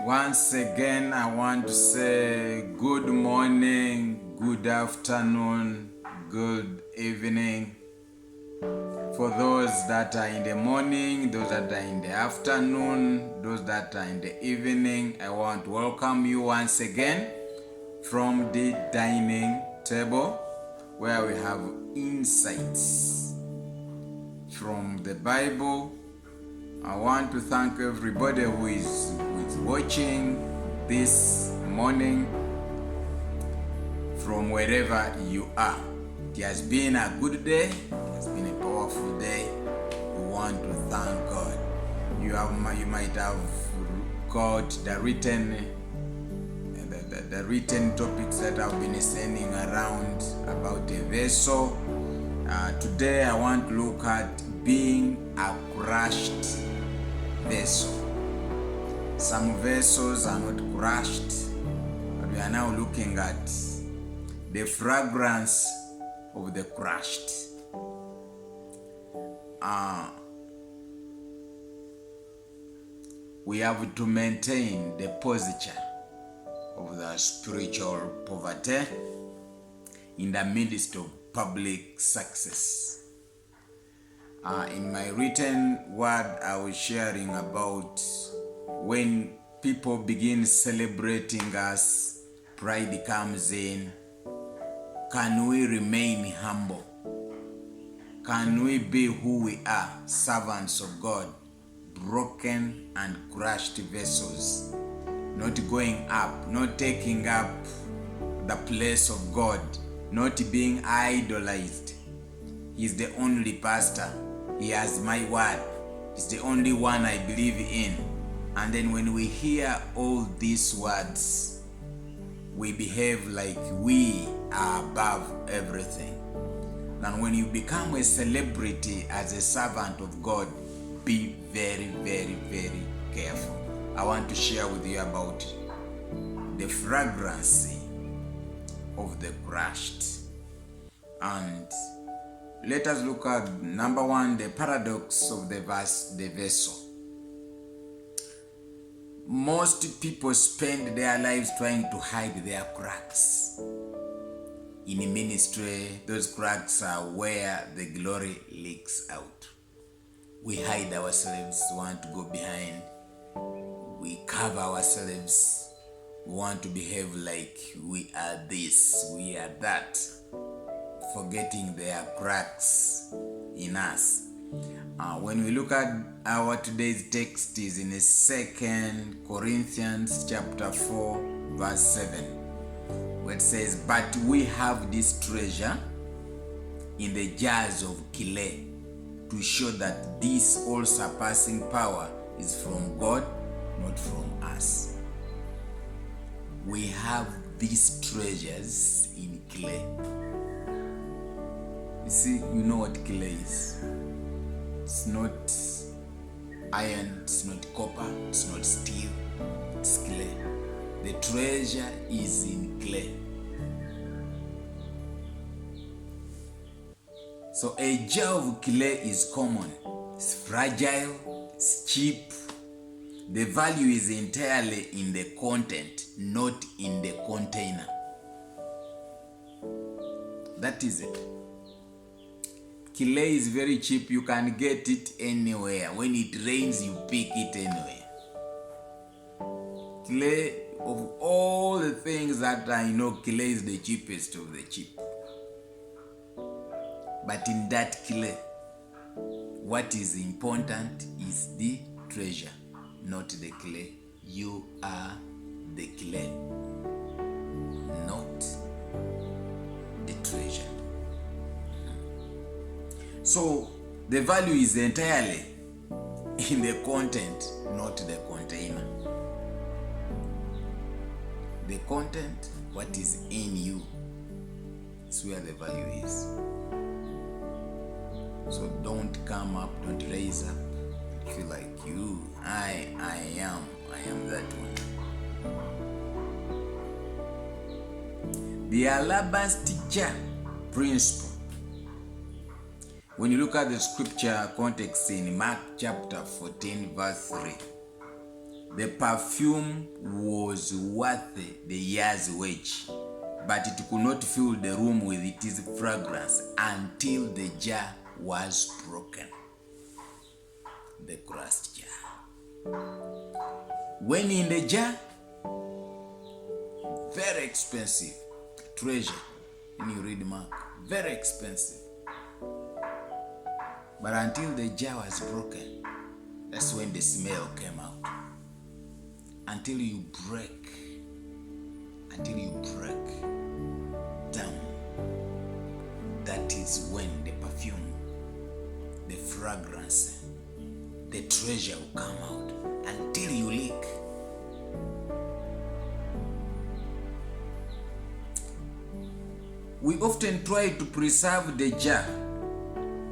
Once again, I want to say good morning, good afternoon, good evening. For those that are in the morning, those that are in the afternoon, those that are in the evening, I want to welcome you once again from the dining table where we have insights from the Bible. I want to thank everybody who is watching this morning from wherever you are. It has been a good day. It has been a powerful day. We want to thank God. You might have got the written topics that I've been sending around about a vessel. Today I want to look at being a crushed vessel. Some vessels are not crushed, but we are now looking at the fragrance of the crushed. We have to maintain the posture of the spiritual poverty in the midst of public success. In my written word, I was sharing about when people begin celebrating us, pride comes in. Can we remain humble? Can we be who we are, servants of God, broken and crushed vessels, not going up, not taking up the place of God, not being idolized? He's the only pastor. He has my word. He's the only one I believe in. And then when we hear all these words, we behave like we are above everything. And when you become a celebrity as a servant of God, be very, very, very careful. I want to share with you about the fragrancy of the crushed. And let us look at number one, the paradox of the vessel. Most people spend their lives trying to hide their cracks. In ministry, those cracks are where the glory leaks out. We hide ourselves, we want to go behind. We cover ourselves. We want to behave like we are this, we are that, forgetting there are cracks in us. When we look at our today's text is in 2 Corinthians chapter 4 verse 7, where it says, "But we have this treasure in the jars of clay to show that this all-surpassing power is from God, not from us." We have these treasures in clay. You see, you know what clay is. It's not iron, it's not copper, it's not steel, it's clay. The treasure is in clay. So a jar of clay is common, it's fragile, it's cheap. The value is entirely in the content, not in the container. That is it. Clay is very cheap. You can get it anywhere. When it rains, you pick it anywhere. Clay, of all the things that I know, clay is the cheapest of the cheap. But in that clay, what is important is the treasure, not the clay. You are the clay, not the treasure. So the value is entirely in the content, not the container. The content, what is in you, is where the value is. So don't come up, don't raise up, feel like you, I am that one. The alabaster jar principle. When you look at the scripture context in Mark chapter 14 verse 3, The perfume was worth the year's wage, but it could not fill the room with its fragrance until the jar was broken. The glass jar. When in the jar, very expensive treasure. When you read Mark, very expensive. But until the jar was broken, that's when the smell came out. Until you break down, that is when the perfume, the fragrance, the treasure will come out. Until you leak. We often try to preserve the jar,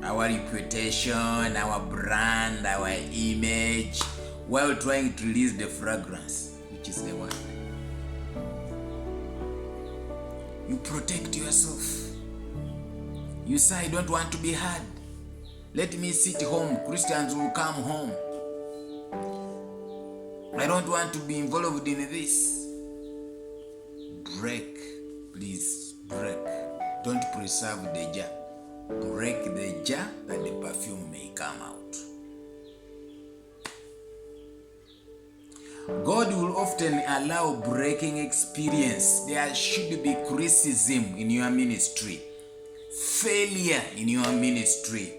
our reputation, our brand, our image, while trying to release the fragrance, which is the word. You protect yourself. You say, I don't want to be heard. Let me sit home. Christians will come home. I don't want to be involved in this. Break, please, break. Don't preserve the jar. Break the jar that the perfume may come out. God will often allow breaking experience. There should be criticism in your ministry, failure in your ministry,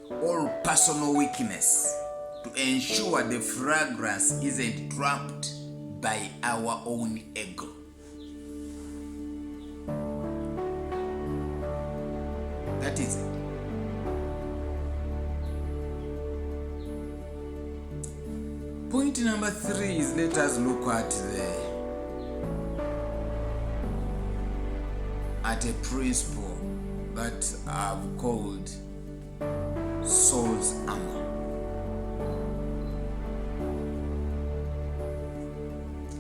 or personal weakness to ensure the fragrance isn't trapped by our own ego. That is it. Point number 3 is, let us look at a principle that I've called Saul's armor.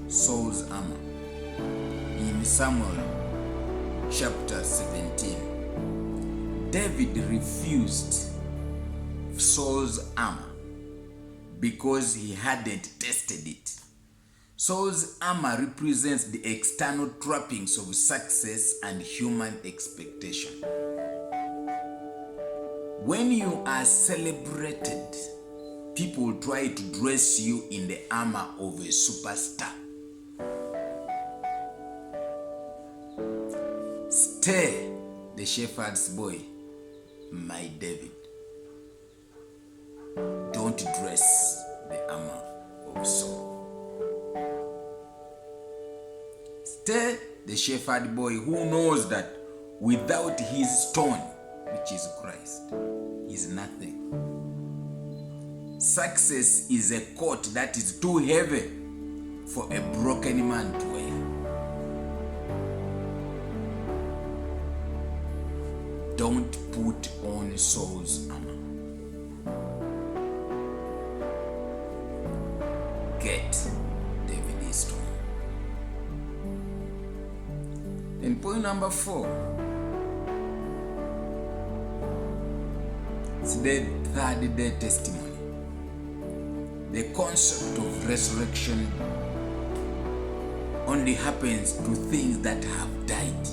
Saul's armor. In Samuel chapter 17, David refused Saul's armor because he hadn't tested it. Saul's armor represents the external trappings of success and human expectation. When you are celebrated, people try to dress you in the armor of a superstar. Stay the shepherd's boy, my David. Don't dress the armor of Saul. Stay the shepherd boy who knows that without his stone, which is Christ, is nothing. Success is a coat that is too heavy for a broken man to wear. Don't put on Saul's armor. Get David's stone. Then point number 4. It's the third day testimony. The concept of resurrection only happens to things that have died.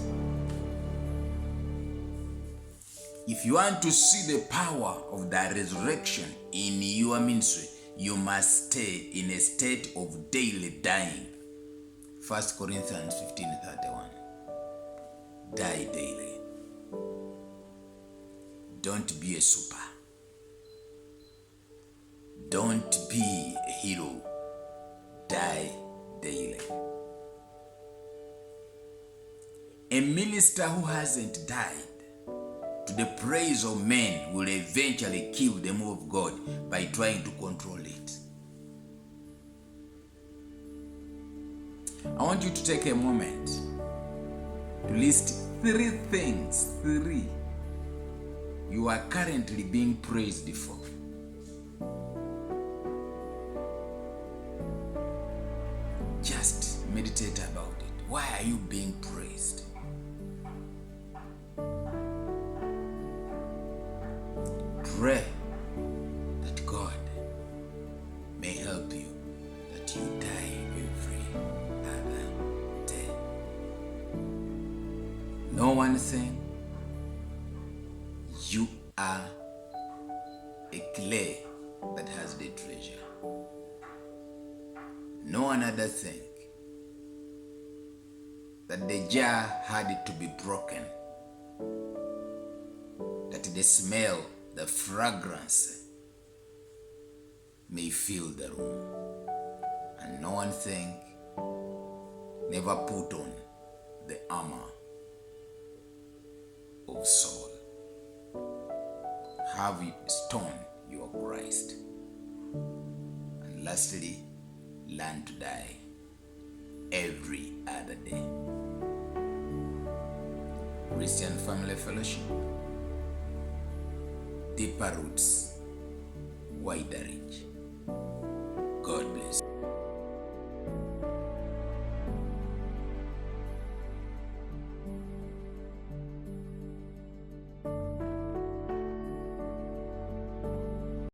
If you want to see the power of the resurrection in your ministry, you must stay in a state of daily dying. 1 Corinthians 15:31. Die daily. Don't be a super. Don't be a hero. Die daily. A minister who hasn't died to the praise of men will eventually kill the move of God by trying to control it. I want you to take a moment to list 3 things, 3 you are currently being praised for. Just meditate about it. Why are you being praised? Pray that God may help you, that you die one thing, you are a clay that has the treasure. Know another thing, that the jar had to be broken, that the smell, the fragrance may fill the room. And know one thing, never put on the armor of Saul. Have stone your Christ. And lastly, learn to die every other day. Christian Family Fellowship, deeper roots, wider reach.